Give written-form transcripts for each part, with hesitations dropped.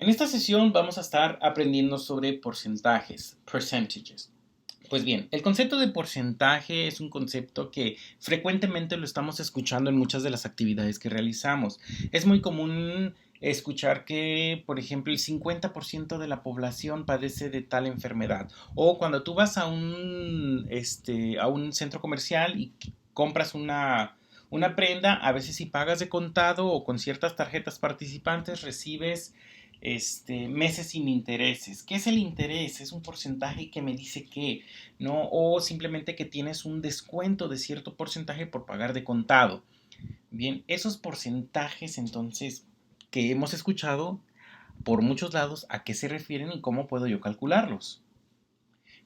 En esta sesión vamos a estar aprendiendo sobre porcentajes, percentages. Pues bien, el concepto de porcentaje es un concepto que frecuentemente lo estamos escuchando en muchas de las actividades que realizamos. Es muy común escuchar que, por ejemplo, el 50% de la población padece de tal enfermedad. O cuando tú vas a un centro comercial y compras una prenda, a veces si pagas de contado o con ciertas tarjetas participantes recibes meses sin intereses. ¿Qué es el interés? Es un porcentaje que me dice que, ¿no? O simplemente que tienes un descuento de cierto porcentaje por pagar de contado. Bien, esos porcentajes entonces que hemos escuchado por muchos lados, ¿a qué se refieren y cómo puedo yo calcularlos?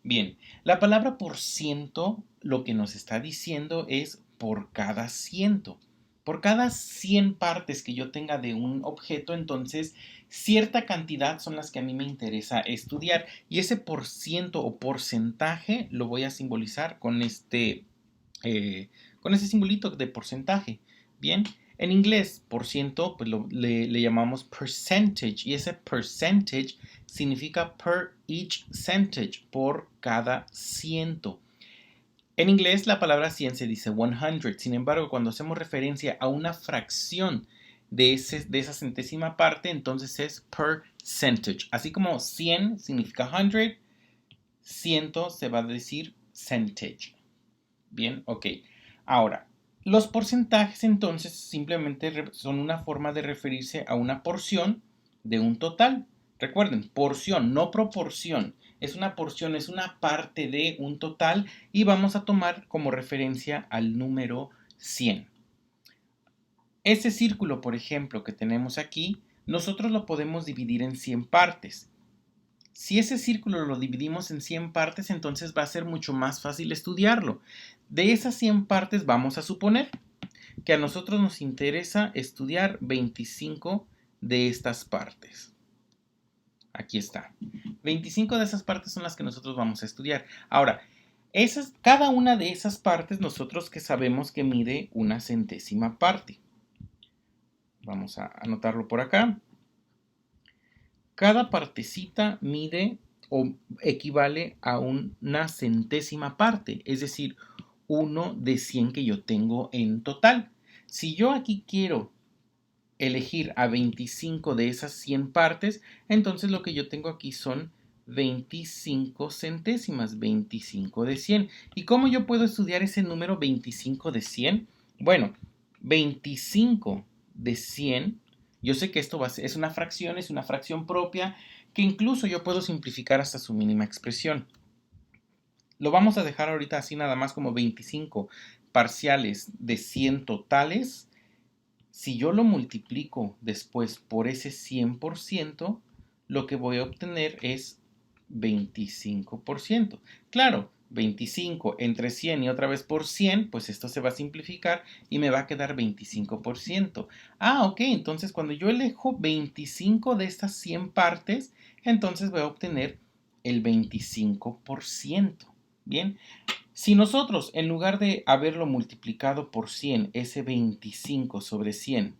Bien, la palabra por ciento lo que nos está diciendo es por cada ciento. Por cada 100 partes que yo tenga de un objeto, entonces cierta cantidad son las que a mí me interesa estudiar. Y ese por ciento o porcentaje lo voy a simbolizar eh, con ese simbolito de porcentaje. Bien, en inglés, por ciento, pues le llamamos percentage. Y ese percentage significa per each centage, por cada ciento. En inglés la palabra 100 se dice 100, sin embargo cuando hacemos referencia a una fracción de esa centésima parte, entonces es percentage. Así como 100 significa 100, ciento se va a decir centage. Bien, ok. Ahora, los porcentajes entonces simplemente son una forma de referirse a una porción de un total. Recuerden, porción, no proporción. Es una porción, es una parte de un total y vamos a tomar como referencia al número 100. Ese círculo, por ejemplo, que tenemos aquí, nosotros lo podemos dividir en 100 partes. Si ese círculo lo dividimos en 100 partes, entonces va a ser mucho más fácil estudiarlo. De esas 100 partes vamos a suponer que a nosotros nos interesa estudiar 25 de estas partes. Aquí está. 25 de esas partes son las que nosotros vamos a estudiar. Ahora, cada una de esas partes nosotros que sabemos que mide una centésima parte. Vamos a anotarlo por acá. Cada partecita mide o equivale a una centésima parte, es decir, 1 de 100 que yo tengo en total. Si yo aquí quiero elegir a 25 de esas 100 partes, entonces lo que yo tengo aquí son 25 centésimas, 25 de 100. ¿Y cómo yo puedo estudiar ese número 25 de 100? Bueno, 25 de 100, yo sé que esto es una fracción propia, que incluso yo puedo simplificar hasta su mínima expresión. Lo vamos a dejar ahorita así nada más como 25 parciales de 100 totales. Si yo lo multiplico después por ese 100%, lo que voy a obtener es 25%. Claro, 25 entre 100 y otra vez por 100, pues esto se va a simplificar y me va a quedar 25%. Ah, ok, entonces cuando yo elijo 25 de estas 100 partes, entonces voy a obtener el 25%. Bien, si nosotros, en lugar de haberlo multiplicado por 100, ese 25 sobre 100,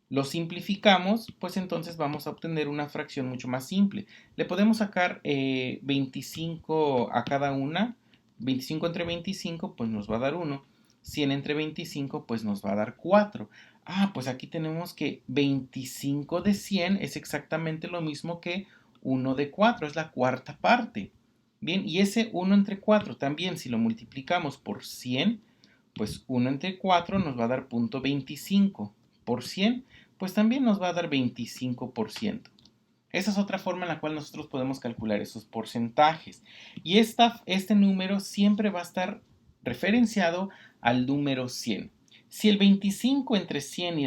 lo simplificamos, pues entonces vamos a obtener una fracción mucho más simple. Le podemos sacar 25 a cada una. 25 entre 25, pues nos va a dar 1. 100 entre 25, pues nos va a dar 4. Ah, pues aquí tenemos que 25 de 100 es exactamente lo mismo que 1 de 4, es la cuarta parte. Bien, y ese 1 entre 4 también, si lo multiplicamos por 100, pues 1 entre 4 nos va a dar 0.25 por 100, pues también nos va a dar 25%. Esa es otra forma en la cual nosotros podemos calcular esos porcentajes. Y este número siempre va a estar referenciado al número 100. Si el 25 entre 100 y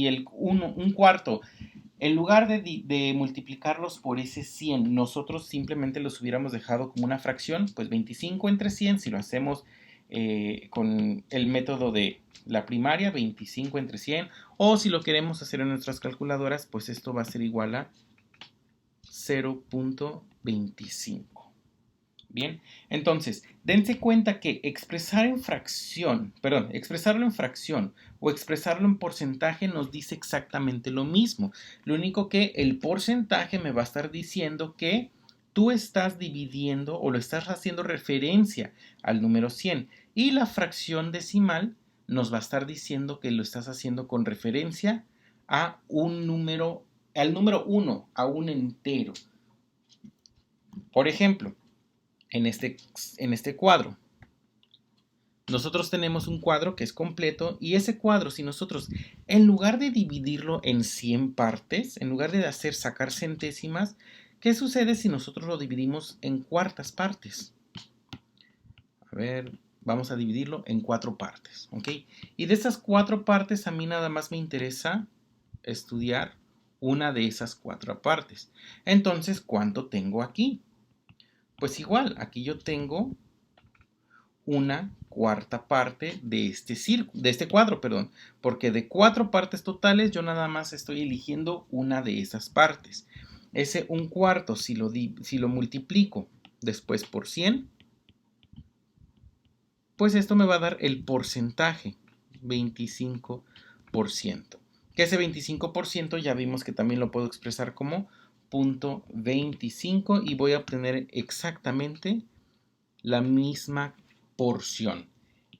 el 1, un cuarto, en lugar de multiplicarlos por ese 100, nosotros simplemente los hubiéramos dejado como una fracción, pues 25 entre 100, si lo hacemos con el método de la primaria, 25 entre 100, o si lo queremos hacer en nuestras calculadoras, pues esto va a ser igual a 0.25. Bien, entonces, dense cuenta que expresarlo en fracción o expresarlo en porcentaje nos dice exactamente lo mismo. Lo único que el porcentaje me va a estar diciendo que tú estás dividiendo o lo estás haciendo referencia al número 100 y la fracción decimal nos va a estar diciendo que lo estás haciendo con referencia a un número, al número 1, a un entero. Por ejemplo, en este cuadro. Nosotros tenemos un cuadro que es completo y ese cuadro, si nosotros, en lugar de dividirlo en 100 partes, en lugar de sacar centésimas, ¿qué sucede si nosotros lo dividimos en cuartas partes? A ver, vamos a dividirlo en 4 partes, ¿ok? Y de esas 4 partes a mí nada más me interesa estudiar una de esas 4 partes. Entonces, ¿cuánto tengo aquí? Pues igual, aquí yo tengo una cuarta parte de este cuadro, perdón, porque de 4 partes totales yo nada más estoy eligiendo una de esas partes. Ese un cuarto, si lo multiplico después por 100, pues esto me va a dar el porcentaje, 25%. Que ese 25% ya vimos que también lo puedo expresar como 0.25 y voy a obtener exactamente la misma porción.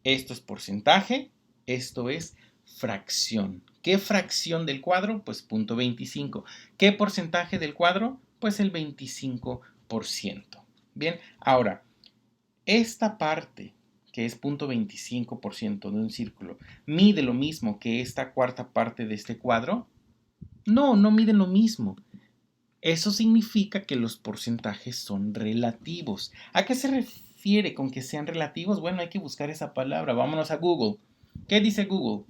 Esto es porcentaje, esto es fracción. ¿Qué fracción del cuadro? Pues 0.25. ¿Qué porcentaje del cuadro? Pues el 25%. Bien, ahora, esta parte que es 0.25% de un círculo, ¿mide lo mismo que esta cuarta parte de este cuadro? No, no miden lo mismo. Eso significa que los porcentajes son relativos. ¿A qué se refiere con que sean relativos? Bueno, hay que buscar esa palabra. Vámonos a Google. ¿Qué dice Google?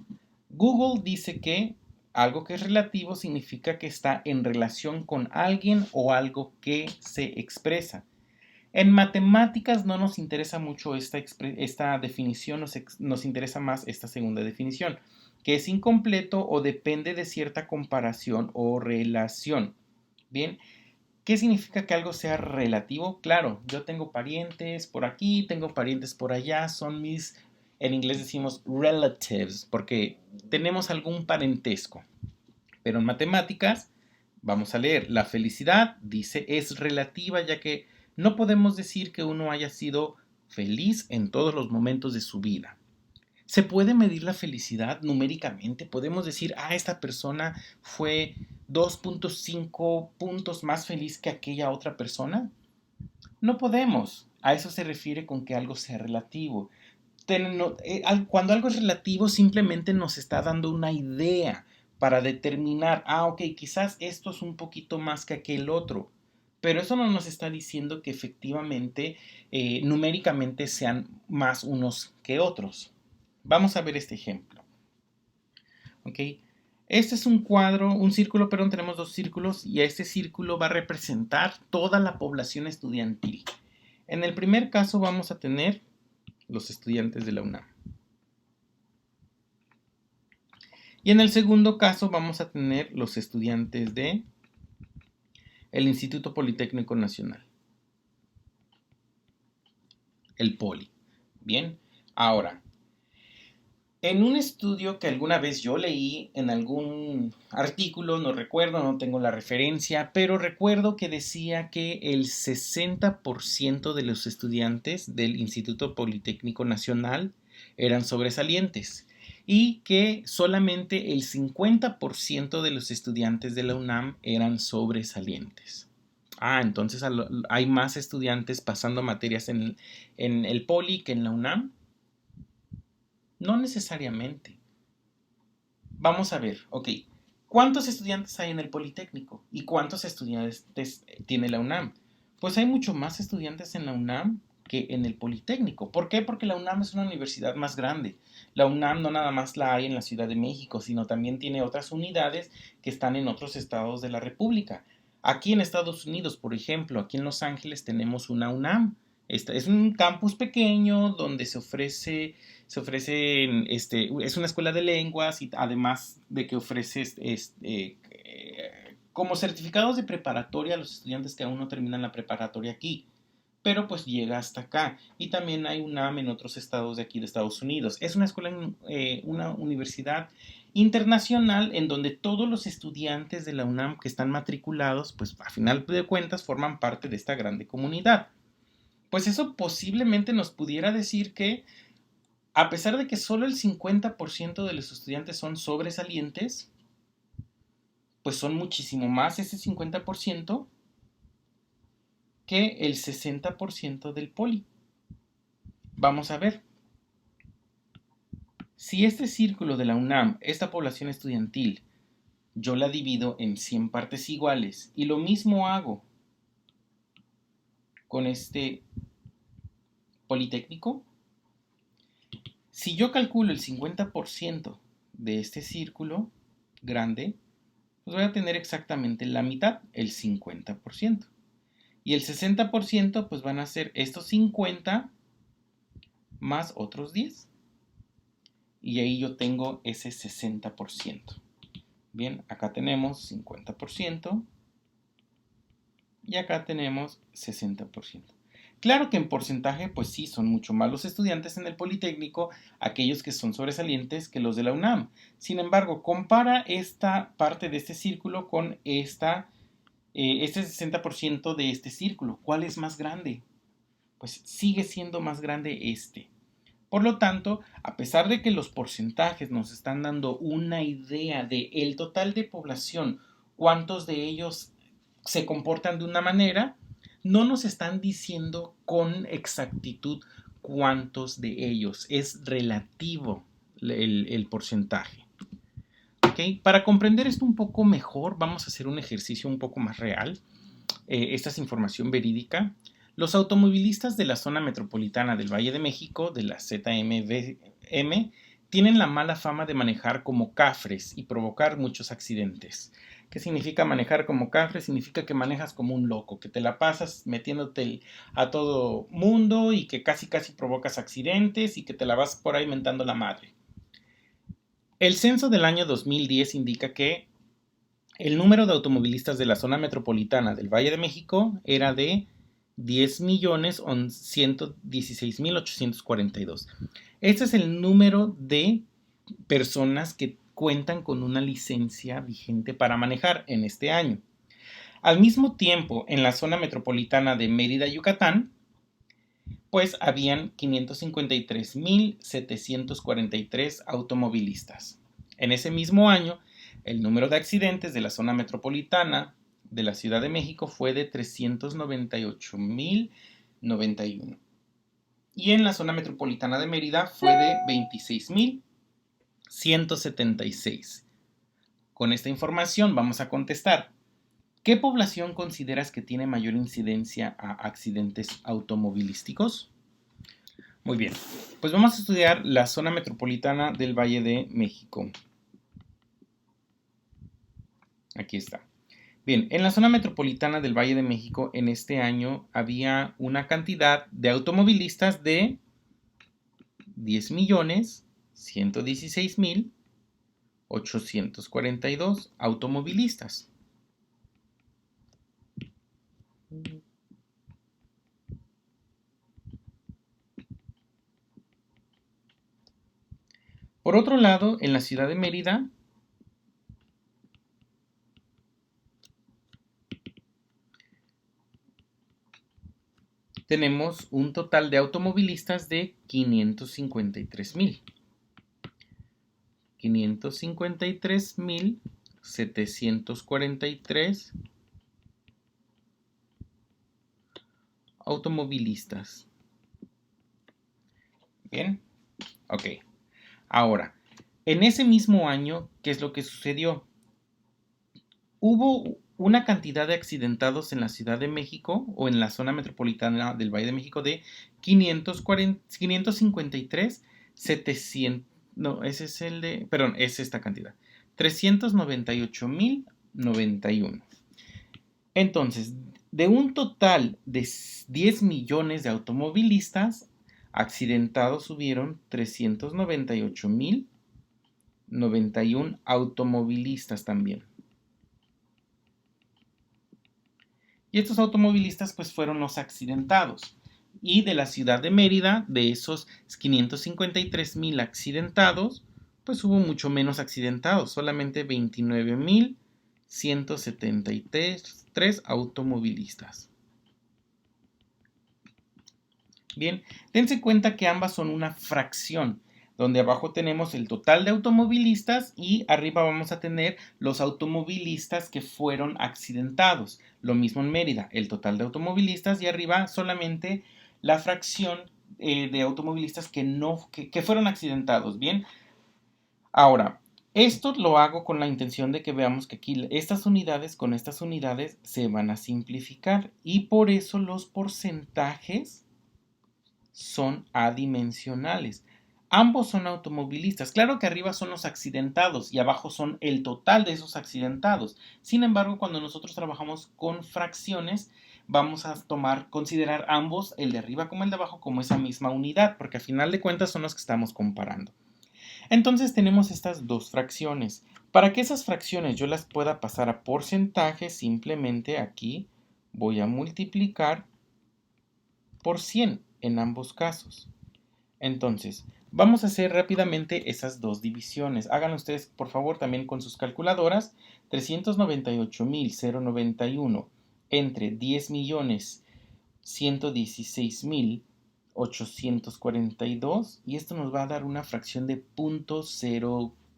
Google dice que algo que es relativo significa que está en relación con alguien o algo que se expresa. En matemáticas no nos interesa mucho esta definición, nos interesa más esta segunda definición, que es incompleto o depende de cierta comparación o relación. Bien, ¿qué significa que algo sea relativo? Claro, yo tengo parientes por aquí, tengo parientes por allá, en inglés decimos relatives, porque tenemos algún parentesco. Pero en matemáticas, vamos a leer, la felicidad, dice, es relativa, ya que no podemos decir que uno haya sido feliz en todos los momentos de su vida. ¿Se puede medir la felicidad numéricamente? ¿Podemos decir, esta persona fue 2.5 puntos más feliz que aquella otra persona? No podemos. A eso se refiere con que algo sea relativo. Cuando algo es relativo simplemente nos está dando una idea para determinar, ok, quizás esto es un poquito más que aquel otro, pero eso no nos está diciendo que efectivamente numéricamente sean más unos que otros. Vamos a ver este ejemplo. ¿Ok? Este es un círculo, perdón, tenemos 2 círculos y este círculo va a representar toda la población estudiantil. En el primer caso vamos a tener los estudiantes de la UNAM. Y en el segundo caso vamos a tener los estudiantes de el Instituto Politécnico Nacional, el Poli. Bien, ahora, en un estudio que alguna vez yo leí en algún artículo, no recuerdo, no tengo la referencia, pero recuerdo que decía que el 60% de los estudiantes del Instituto Politécnico Nacional eran sobresalientes y que solamente el 50% de los estudiantes de la UNAM eran sobresalientes. Entonces hay más estudiantes pasando materias en el Poli que en la UNAM. No necesariamente. Vamos a ver, ok. ¿Cuántos estudiantes hay en el Politécnico? ¿Y cuántos estudiantes tiene la UNAM? Pues hay mucho más estudiantes en la UNAM que en el Politécnico. ¿Por qué? Porque la UNAM es una universidad más grande. La UNAM no nada más la hay en la Ciudad de México, sino también tiene otras unidades que están en otros estados de la República. Aquí en Estados Unidos, por ejemplo, aquí en Los Ángeles tenemos una UNAM. Es un campus pequeño donde se ofrecen, es una escuela de lenguas y además de que ofrece como certificados de preparatoria a los estudiantes que aún no terminan la preparatoria aquí. pero pues llega hasta acá. Y también hay UNAM en otros estados de aquí de Estados Unidos. Es una escuela, una universidad internacional en donde todos los estudiantes de la UNAM que están matriculados, pues a final de cuentas forman parte de esta grande comunidad. Pues eso posiblemente nos pudiera decir que, a pesar de que solo el 50% de los estudiantes son sobresalientes, pues son muchísimo más ese 50% que el 60% del poli. Vamos a ver. Si este círculo de la UNAM, esta población estudiantil, yo la divido en 100 partes iguales y lo mismo hago con este politécnico, si yo calculo el 50% de este círculo grande, pues voy a tener exactamente la mitad, el 50%. Y el 60% pues van a ser estos 50 más otros 10. Y ahí yo tengo ese 60%. Bien, acá tenemos 50% y acá tenemos 60%. Claro que en porcentaje, pues sí, son mucho más los estudiantes en el Politécnico, aquellos que son sobresalientes, que los de la UNAM. Sin embargo, compara esta parte de este círculo con este 60% de este círculo. ¿Cuál es más grande? Pues sigue siendo más grande este. Por lo tanto, a pesar de que los porcentajes nos están dando una idea de el total de población, cuántos de ellos se comportan de una manera, no nos están diciendo con exactitud cuántos de ellos. Es relativo el porcentaje. ¿Okay? Para comprender esto un poco mejor, vamos a hacer un ejercicio un poco más real. Esta es información verídica. Los automovilistas de la zona metropolitana del Valle de México, de la ZMVM, tienen la mala fama de manejar como cafres y provocar muchos accidentes. ¿Qué significa manejar como cafre? Significa que manejas como un loco, que te la pasas metiéndote a todo mundo y que casi provocas accidentes y que te la vas por ahí mentando la madre. El censo del año 2010 indica que el número de automovilistas de la zona metropolitana del Valle de México era de 10.116.842. Este es el número de personas que cuentan con una licencia vigente para manejar en este año. Al mismo tiempo, en la zona metropolitana de Mérida, Yucatán, pues habían 553.743 automovilistas. En ese mismo año, el número de accidentes de la zona metropolitana de la Ciudad de México fue de 398.091. Y en la zona metropolitana de Mérida fue de 26.176. Con esta información vamos a contestar. ¿Qué población consideras que tiene mayor incidencia a accidentes automovilísticos? Muy bien, pues vamos a estudiar la zona metropolitana del Valle de México. Aquí está. Bien, en la zona metropolitana del Valle de México en este año había una cantidad de automovilistas de 10.116.842 automovilistas. Por otro lado, en la ciudad de Mérida tenemos un total de automovilistas de 553.743 automovilistas. Bien, ok. Ahora, en ese mismo año, ¿qué es lo que sucedió? Hubo una cantidad de accidentados en la Ciudad de México o en la zona metropolitana del Valle de México de 553, 700, no, ese es el de, perdón, es esta cantidad, 398.091. Entonces, de un total de 10 millones de automovilistas, accidentados hubieron 398.091 automovilistas también. Y estos automovilistas pues fueron los accidentados. Y de la ciudad de Mérida, de esos 553,000 accidentados, pues hubo mucho menos accidentados, solamente 29,173 automovilistas. Bien, dense cuenta que ambas son una fracción, donde abajo tenemos el total de automovilistas y arriba vamos a tener los automovilistas que fueron accidentados. Lo mismo en Mérida, el total de automovilistas y arriba solamente la fracción de automovilistas que fueron accidentados. Bien, ahora, esto lo hago con la intención de que veamos que aquí estas unidades con estas unidades se van a simplificar y por eso los porcentajes son adimensionales. Ambos son automovilistas. Claro que arriba son los accidentados y abajo son el total de esos accidentados. Sin embargo, cuando nosotros trabajamos con fracciones, vamos a considerar ambos, el de arriba como el de abajo, como esa misma unidad, porque a final de cuentas son los que estamos comparando. Entonces tenemos estas dos fracciones. Para que esas fracciones yo las pueda pasar a porcentaje, simplemente aquí voy a multiplicar por 100 en ambos casos. Entonces, vamos a hacer rápidamente esas dos divisiones. Háganlo ustedes, por favor, también con sus calculadoras. 398,091 entre 10,116,842 y esto nos va a dar una fracción de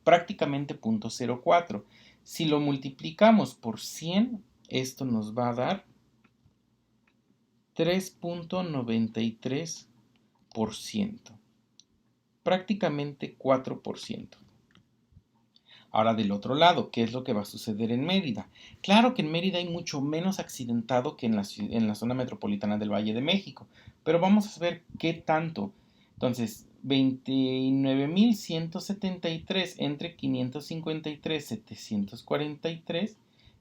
prácticamente 0.04. Si lo multiplicamos por 100, esto nos va a dar 3.93%, prácticamente 4%. Ahora del otro lado, ¿qué es lo que va a suceder en Mérida? Claro que en Mérida hay mucho menos accidentado que en la zona metropolitana del Valle de México, pero vamos a ver qué tanto. Entonces, 29,173 entre 553,743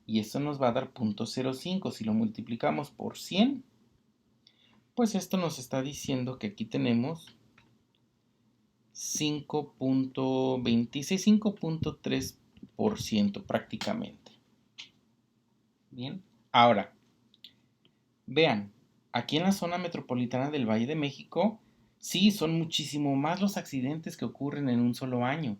y eso nos va a dar 0.05. Si lo multiplicamos por 100, pues esto nos está diciendo que aquí tenemos 5.26, 5.3% prácticamente. Bien, ahora, vean, aquí en la zona metropolitana del Valle de México, sí, son muchísimo más los accidentes que ocurren en un solo año,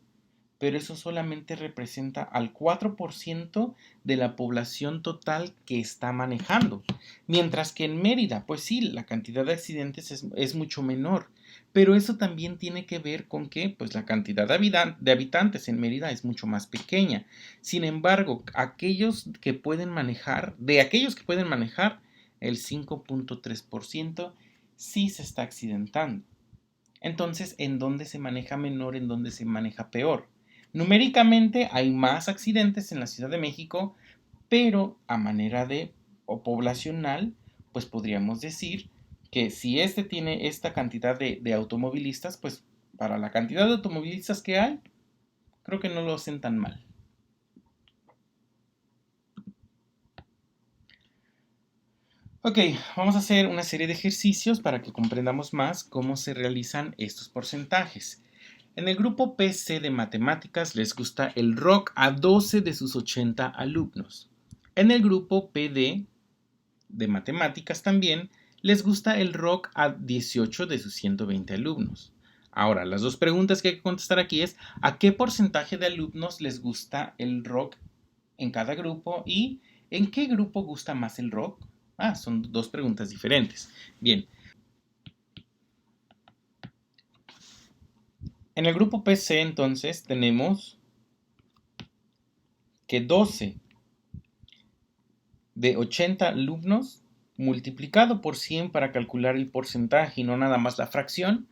pero eso solamente representa al 4% de la población total que está manejando. Mientras que en Mérida, pues sí, la cantidad de accidentes es mucho menor, pero eso también tiene que ver con que pues, la cantidad de habitantes en Mérida es mucho más pequeña. Sin embargo, de aquellos que pueden manejar, el 5.3% sí se está accidentando. Entonces, ¿en dónde se maneja menor, en dónde se maneja peor? Numéricamente hay más accidentes en la Ciudad de México, pero a manera o poblacional, pues podríamos decir que si este tiene esta cantidad de automovilistas, pues para la cantidad de automovilistas que hay, creo que no lo hacen tan mal. Ok, vamos a hacer una serie de ejercicios para que comprendamos más cómo se realizan estos porcentajes. En el grupo PC de matemáticas les gusta el rock a 12 de sus 80 alumnos. En el grupo PD de matemáticas también les gusta el rock a 18 de sus 120 alumnos. Ahora, las dos preguntas que hay que contestar aquí es ¿a qué porcentaje de alumnos les gusta el rock en cada grupo y en qué grupo gusta más el rock? Son dos preguntas diferentes. Bien. En el grupo PC entonces tenemos que 12 de 80 alumnos multiplicado por 100 para calcular el porcentaje y no nada más la fracción.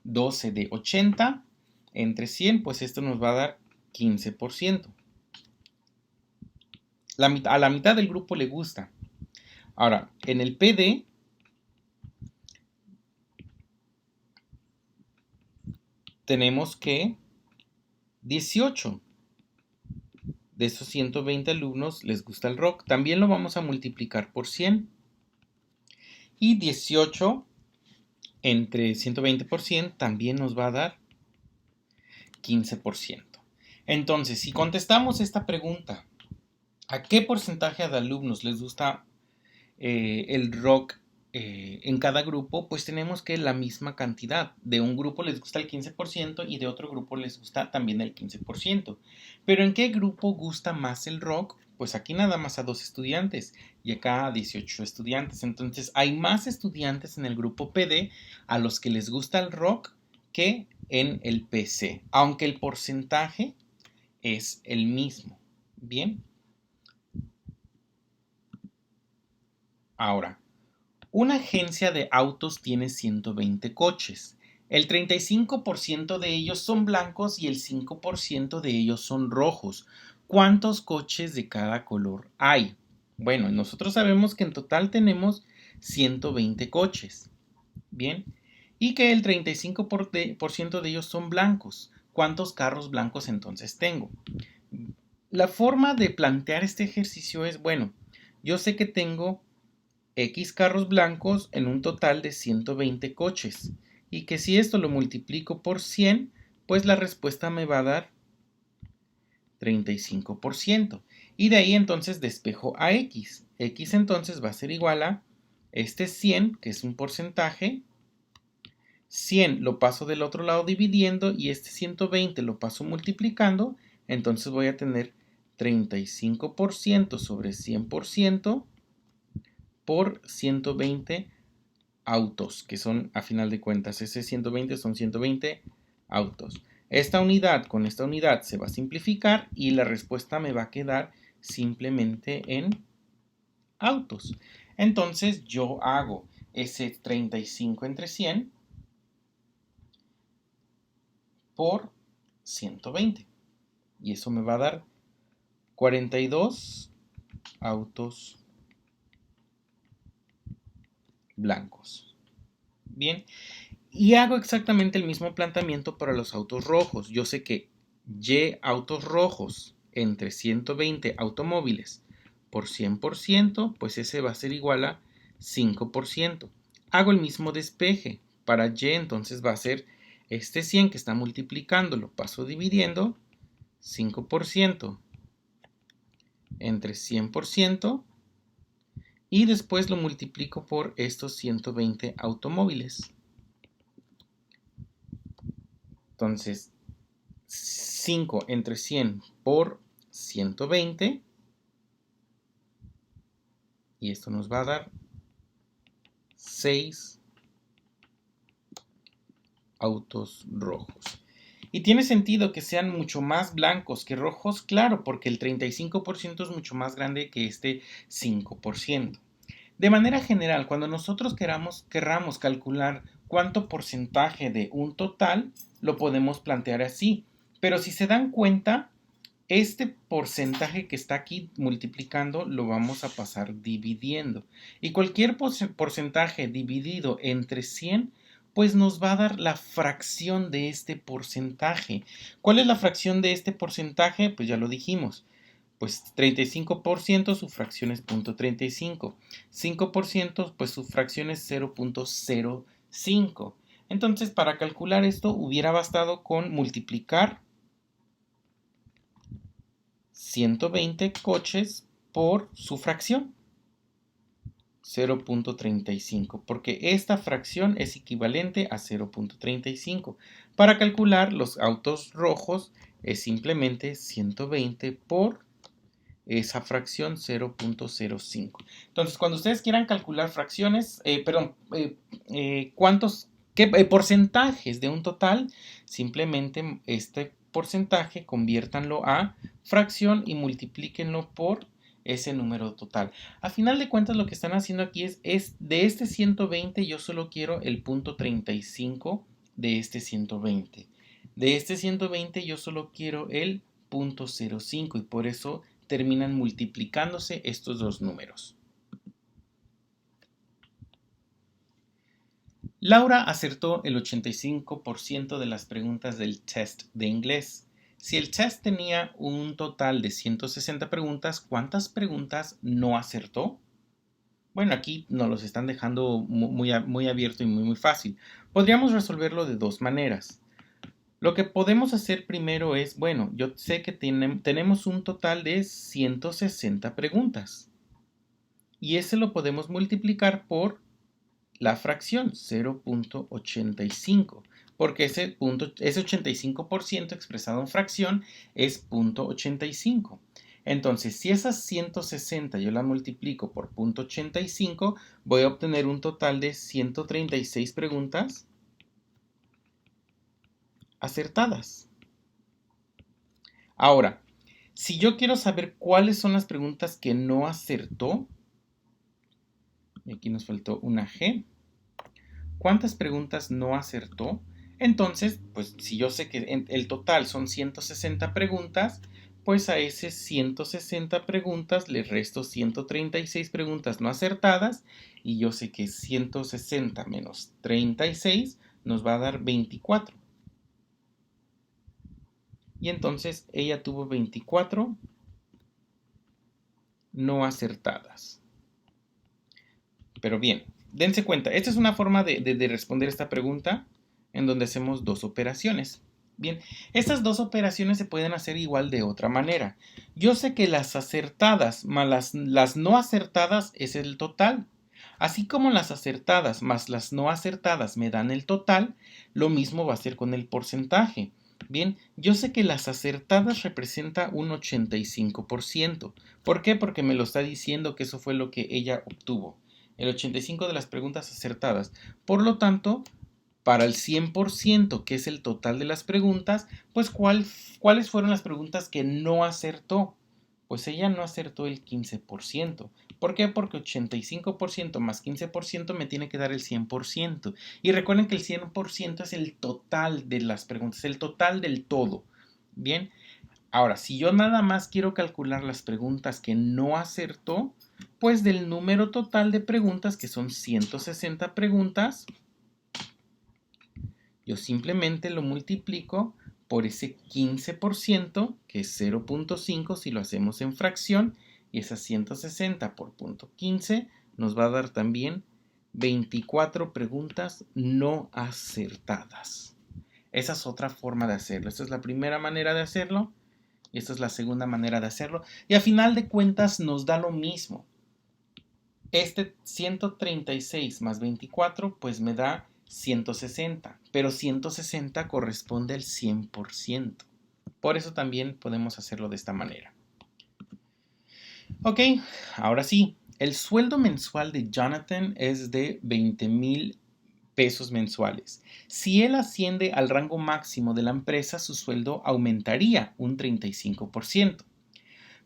12 de 80 entre 100, pues esto nos va a dar 15%. A la mitad del grupo le gusta. Ahora, en el PD tenemos que 18 de esos 120 alumnos les gusta el rock. También lo vamos a multiplicar por 100. Y 18 entre 120 por 100 también nos va a dar 15%. Entonces, si contestamos esta pregunta, ¿a qué porcentaje de alumnos les gusta el rock en cada grupo, pues tenemos que la misma cantidad. De un grupo les gusta el 15% y de otro grupo les gusta también el 15%. Pero ¿en qué grupo gusta más el rock? Pues aquí nada más a 2 estudiantes y acá a 18 estudiantes. Entonces hay más estudiantes en el grupo PD a los que les gusta el rock que en el PC, aunque el porcentaje es el mismo. Bien. Ahora, una agencia de autos tiene 120 coches. El 35% de ellos son blancos y el 5% de ellos son rojos. ¿Cuántos coches de cada color hay? Bueno, nosotros sabemos que en total tenemos 120 coches. Bien. Y que el 35% de ellos son blancos. ¿Cuántos carros blancos entonces tengo? La forma de plantear este ejercicio es, bueno, yo sé que tengo X carros blancos en un total de 120 coches y que si esto lo multiplico por 100, pues la respuesta me va a dar 35%. Y de ahí entonces despejo a X. X entonces va a ser igual a este 100, que es un porcentaje. 100 lo paso del otro lado dividiendo y este 120 lo paso multiplicando. Entonces voy a tener 35% sobre 100% por 120 autos, que son a final de cuentas, ese 120 son 120 autos. Esta unidad con esta unidad se va a simplificar y la respuesta me va a quedar simplemente en autos. Entonces yo hago ese 35 entre 100 por 120 y eso me va a dar 42 autos blancos. Bien, y hago exactamente el mismo planteamiento para los autos rojos. Yo sé que Y autos rojos entre 120 automóviles por 100%, pues ese va a ser igual a 5%. Hago el mismo despeje. Para Y entonces va a ser este 100 que está multiplicando, lo paso dividiendo, 5% entre 100%, y después lo multiplico por estos 120 automóviles. Entonces, 5 entre 100 por 120, y esto nos va a dar 6 autos rojos. Y tiene sentido que sean mucho más blancos que rojos, claro, porque el 35% es mucho más grande que este 5%. De manera general, cuando nosotros querramos calcular cuánto porcentaje de un total, lo podemos plantear así. Pero si se dan cuenta, este porcentaje que está aquí multiplicando lo vamos a pasar dividiendo. Y cualquier porcentaje dividido entre 100, pues nos va a dar la fracción de este porcentaje. ¿Cuál es la fracción de este porcentaje? Pues ya lo dijimos. Pues 35%, su fracción es 0.35. 5%, pues su fracción es 0.05. Entonces, para calcular esto, hubiera bastado con multiplicar 120 coches por su fracción, 0.35, porque esta fracción es equivalente a 0.35. Para calcular los autos rojos es simplemente 120 por esa fracción 0.05. Entonces, cuando ustedes quieran calcular fracciones, qué porcentajes de un total, simplemente este porcentaje conviértanlo a fracción y multiplíquenlo por ese número total. A final de cuentas, lo que están haciendo aquí es de este 120 yo solo quiero el 0.35 de este 120. De este 120 yo solo quiero el 0.05 y por eso terminan multiplicándose estos dos números. Laura acertó el 85% de las preguntas del test de inglés. Si el test tenía un total de 160 preguntas, ¿cuántas preguntas no acertó? Bueno, aquí nos los están dejando muy abierto y muy fácil. Podríamos resolverlo de dos maneras. Lo que podemos hacer primero es, bueno, yo sé que tenemos un total de 160 preguntas. Y ese lo podemos multiplicar por la fracción 0.85, porque ese 85% expresado en fracción es 0.85. Entonces, si esas 160 yo la multiplico por 0.85, voy a obtener un total de 136 preguntas acertadas. Ahora, si yo quiero saber cuáles son las preguntas que no acertó, aquí nos faltó una G. ¿Cuántas preguntas no acertó? Entonces, pues si yo sé que el total son 160 preguntas, pues a esas 160 preguntas le resto 136 preguntas no acertadas y yo sé que 160 menos 36 nos va a dar 24. Y entonces ella tuvo 24 no acertadas. Pero bien, dense cuenta, esta es una forma de responder esta pregunta en donde hacemos dos operaciones. Bien, estas dos operaciones se pueden hacer igual de otra manera. Yo sé que las acertadas más las no acertadas es el total. Así como las acertadas más las no acertadas me dan el total, lo mismo va a ser con el porcentaje. Bien, yo sé que las acertadas representa un 85%. ¿Por qué? Porque me lo está diciendo que eso fue lo que ella obtuvo. El 85% de las preguntas acertadas. Por lo tanto, para el 100%, que es el total de las preguntas, pues ¿cuáles fueron las preguntas que no acertó? Pues ella no acertó el 15%. ¿Por qué? Porque 85% más 15% me tiene que dar el 100%. Y recuerden que el 100% es el total de las preguntas, el total del todo. Bien, ahora, si yo nada más quiero calcular las preguntas que no acertó, pues del número total de preguntas, que son 160 preguntas, yo simplemente lo multiplico por ese 15%, que es 0.5 si lo hacemos en fracción, y esas 160 por 0.15 nos va a dar también 24 preguntas no acertadas. Esa es otra forma de hacerlo. Esta es la primera manera de hacerlo y esta es la segunda manera de hacerlo. Y a final de cuentas nos da lo mismo. Este 136 más 24 pues me da 160, pero 160 corresponde al 100%. Por eso también podemos hacerlo de esta manera. Ok, ahora sí, el sueldo mensual de Jonathan es de 20,000 pesos mensuales. Si él asciende al rango máximo de la empresa, su sueldo aumentaría un 35%.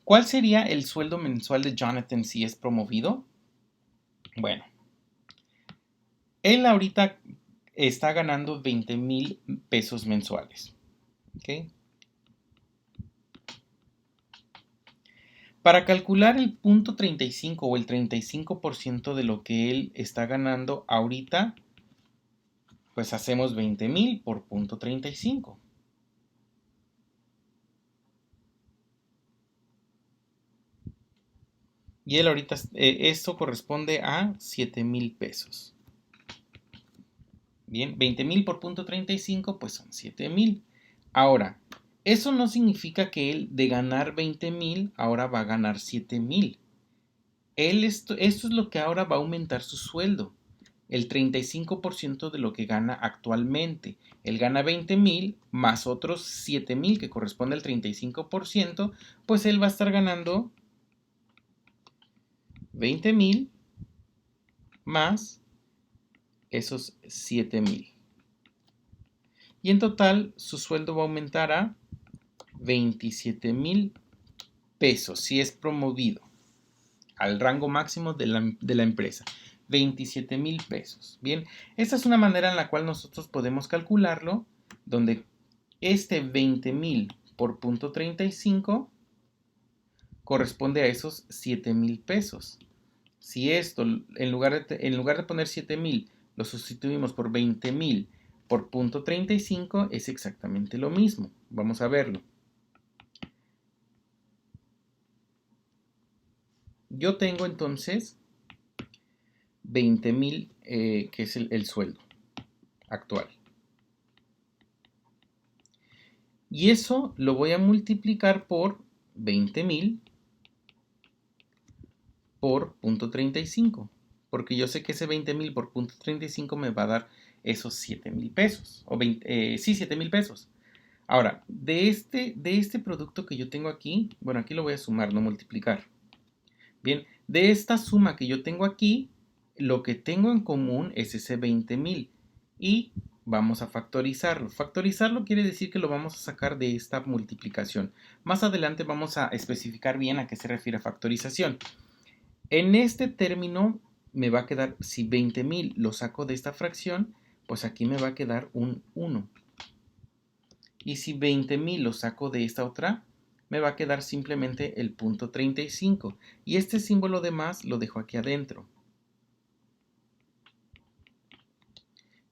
¿Cuál sería el sueldo mensual de Jonathan si es promovido? Bueno, él ahorita está ganando 20,000 pesos mensuales. ¿Okay? Para calcular el punto 35 o el 35% de lo que él está ganando ahorita, pues hacemos 20,000 por punto 35. Y él ahorita, esto corresponde a 7,000 pesos. Bien, 20,000 por punto 35, pues son 7,000. Ahora, eso no significa que él de ganar 20,000 ahora va a ganar 7,000. Esto es lo que ahora va a aumentar su sueldo, el 35% de lo que gana actualmente. Él gana 20,000 más otros 7,000 que corresponde al 35%, pues él va a estar ganando 20,000 más esos 7,000. Y en total su sueldo va a aumentar a 27,000 pesos si es promovido al rango máximo de la empresa. 27,000 pesos. Bien, esta es una manera en la cual nosotros podemos calcularlo, donde este 20,000 por punto 35 corresponde a esos 7,000 pesos. Si esto, en lugar de poner 7,000, lo sustituimos por 20,000 por punto 35, es exactamente lo mismo. Vamos a verlo. Yo tengo entonces 20,000, que es el sueldo actual. Y eso lo voy a multiplicar por 20,000 por 0.35, porque yo sé que ese 20,000 por 0.35 me va a dar esos 7,000 pesos, o 7,000 pesos. Ahora, de este producto que yo tengo aquí, bueno, aquí lo voy a sumar, no multiplicar. Bien, de esta suma que yo tengo aquí, lo que tengo en común es ese 20,000 y vamos a factorizarlo. Factorizarlo quiere decir que lo vamos a sacar de esta multiplicación. Más adelante vamos a especificar bien a qué se refiere factorización. En este término me va a quedar, si 20,000 lo saco de esta fracción, pues aquí me va a quedar un 1. Y si 20,000 lo saco de esta otra, me va a quedar simplemente el 0.35. Y este símbolo de más lo dejo aquí adentro.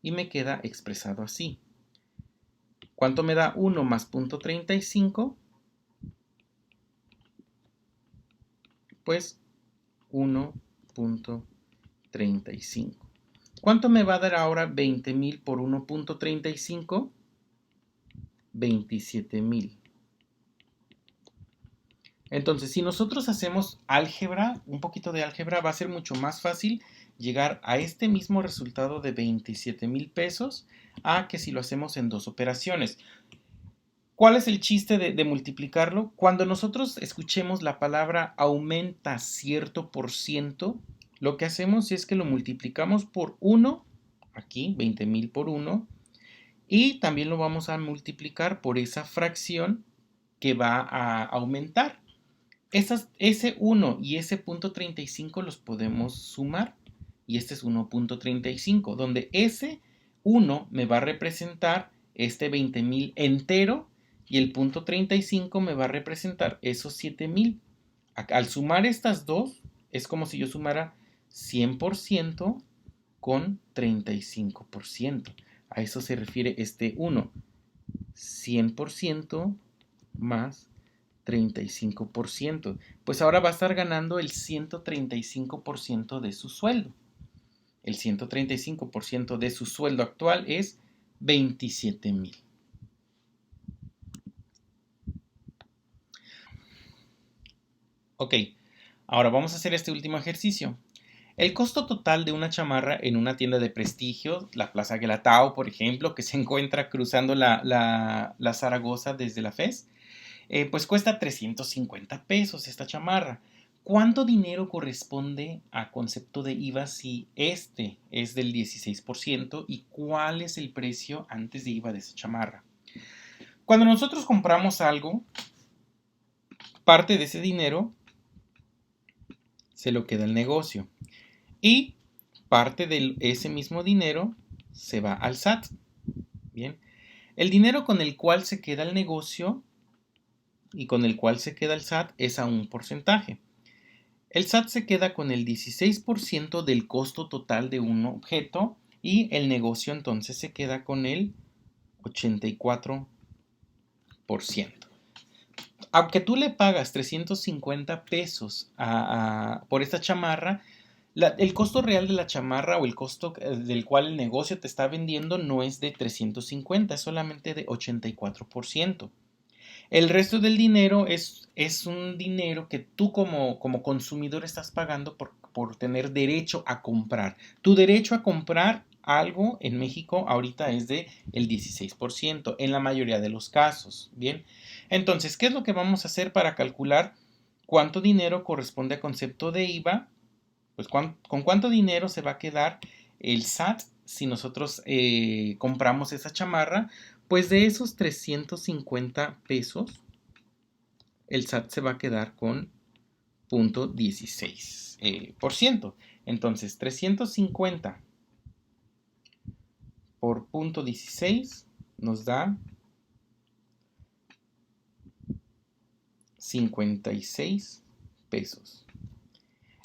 Y me queda expresado así. ¿Cuánto me da 1 más 0.35? Pues 1.35. ¿Cuánto me va a dar ahora 20,000 por 1.35? 27,000. Entonces, si nosotros hacemos álgebra, un poquito de álgebra, va a ser mucho más fácil llegar a este mismo resultado de 27,000 pesos a que si lo hacemos en dos operaciones. ¿Cuál es el chiste de multiplicarlo? Cuando nosotros escuchemos la palabra aumenta cierto por ciento, lo que hacemos es que lo multiplicamos por 1, aquí 20,000 por 1, y también lo vamos a multiplicar por esa fracción que va a aumentar. Ese 1 y ese 0.35 los podemos sumar y este es 1.35, donde ese 1 me va a representar este 20,000 entero y el 0.35 me va a representar esos 7,000. Al sumar estas dos es como si yo sumara 100% con 35%. A eso se refiere este 1. 100% más 35%. Pues ahora va a estar ganando el 135% de su sueldo. El 135% de su sueldo actual es 27,000. Ok, ahora vamos a hacer este último ejercicio. El costo total de una chamarra en una tienda de prestigio, la Plaza Guelatao, por ejemplo, que se encuentra cruzando la Zaragoza desde la FES, pues cuesta 350 pesos esta chamarra. ¿Cuánto dinero corresponde a concepto de IVA si este es del 16% y cuál es el precio antes de IVA de esa chamarra? Cuando nosotros compramos algo, parte de ese dinero se lo queda el negocio y parte de ese mismo dinero se va al SAT. Bien, el dinero con el cual se queda el negocio y con el cual se queda el SAT es a un porcentaje. El SAT se queda con el 16% del costo total de un objeto y el negocio entonces se queda con el 84%. Aunque tú le pagas 350 pesos por esta chamarra, el costo real de la chamarra o el costo del cual el negocio te está vendiendo no es de 350, es solamente de 84%. El resto del dinero es un dinero que tú como consumidor estás pagando por tener derecho a comprar. Tu derecho a comprar algo en México ahorita es de el 16% en la mayoría de los casos. Bien, entonces, ¿qué es lo que vamos a hacer para calcular cuánto dinero corresponde a concepto de IVA? Pues con cuánto dinero se va a quedar el SAT si nosotros compramos esa chamarra. Pues de esos 350 pesos, el SAT se va a quedar con 0.16%. Entonces, 350 por 0.16 nos da 56 pesos.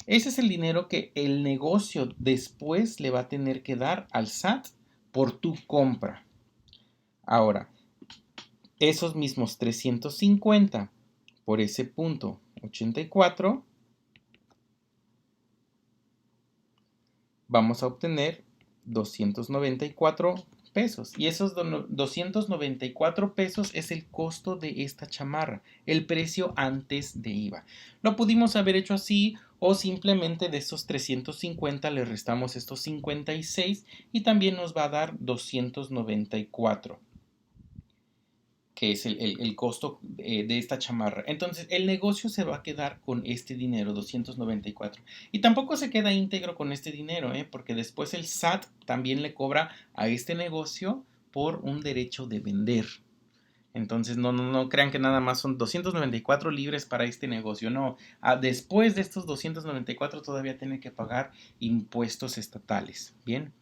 Ese es el dinero que el negocio después le va a tener que dar al SAT por tu compra. Ahora, esos mismos 350 por ese 0.84, vamos a obtener 294 pesos. Y esos 294 pesos es el costo de esta chamarra, el precio antes de IVA. Lo pudimos haber hecho así o simplemente de estos 350 le restamos estos 56 y también nos va a dar 294, que es el costo de esta chamarra. Entonces el negocio se va a quedar con este dinero, 294. Y tampoco se queda íntegro con este dinero, porque después el SAT también le cobra a este negocio por un derecho de vender. Entonces no crean que nada más son 294 libres para este negocio. No, después de estos 294 todavía tiene que pagar impuestos estatales. Bien.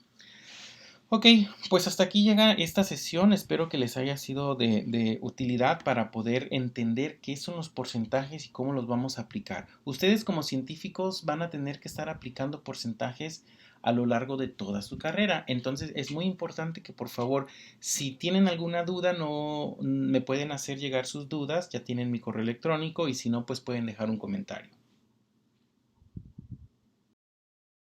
Ok, pues hasta aquí llega esta sesión. Espero que les haya sido de utilidad para poder entender qué son los porcentajes y cómo los vamos a aplicar. Ustedes como científicos van a tener que estar aplicando porcentajes a lo largo de toda su carrera. Entonces es muy importante que por favor, si tienen alguna duda, no me pueden hacer llegar sus dudas. Ya tienen mi correo electrónico y si no, pues pueden dejar un comentario.